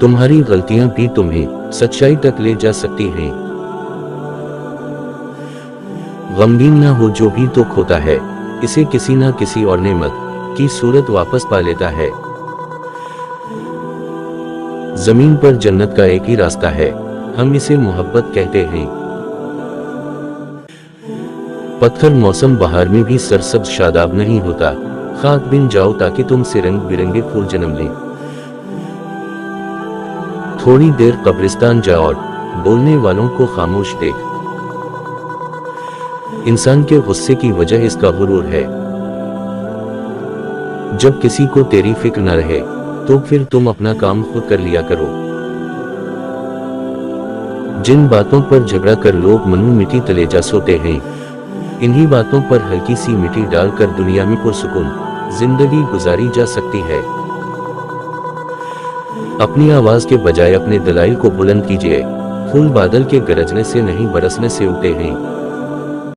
तुम्हारी गलतियां भी तुम्हें सच्चाई तक ले जा सकती हैं। गमगीन ना हो, जो भी दुख होता है इसे किसी ना किसी और नेमत की सूरत वापस पा लेता है। जमीन पर जन्नत का एक ही रास्ता है, हम इसे मोहब्बत कहते हैं। पत्थर मौसम बहार में भी सरसब्ज शादाब नहीं होता, खाक बिन जाओ ताकि तुमसे रंग बिरंगे फूल जन्म लें। थोड़ी देर कब्रिस्तान जा और बोलने वालों को खामोश देख। इंसान के गुस्से की वजह इसका गुरूर है। जब किसी को तेरी फिक्र न रहे तो फिर तुम अपना काम खुद कर लिया करो। जिन बातों पर झगड़ा कर लोग मनु मिट्टी तले जा सोते हैं, इन्हीं बातों पर हल्की सी मिट्टी डालकर दुनिया में पुरसुकून जिंदगी गुजारी जा सकती है। अपनी आवाज के बजाय अपने दलाइल को बुलंद कीजिए। फूल बादल के गरजने से नहीं, बरसने से उगते हैं।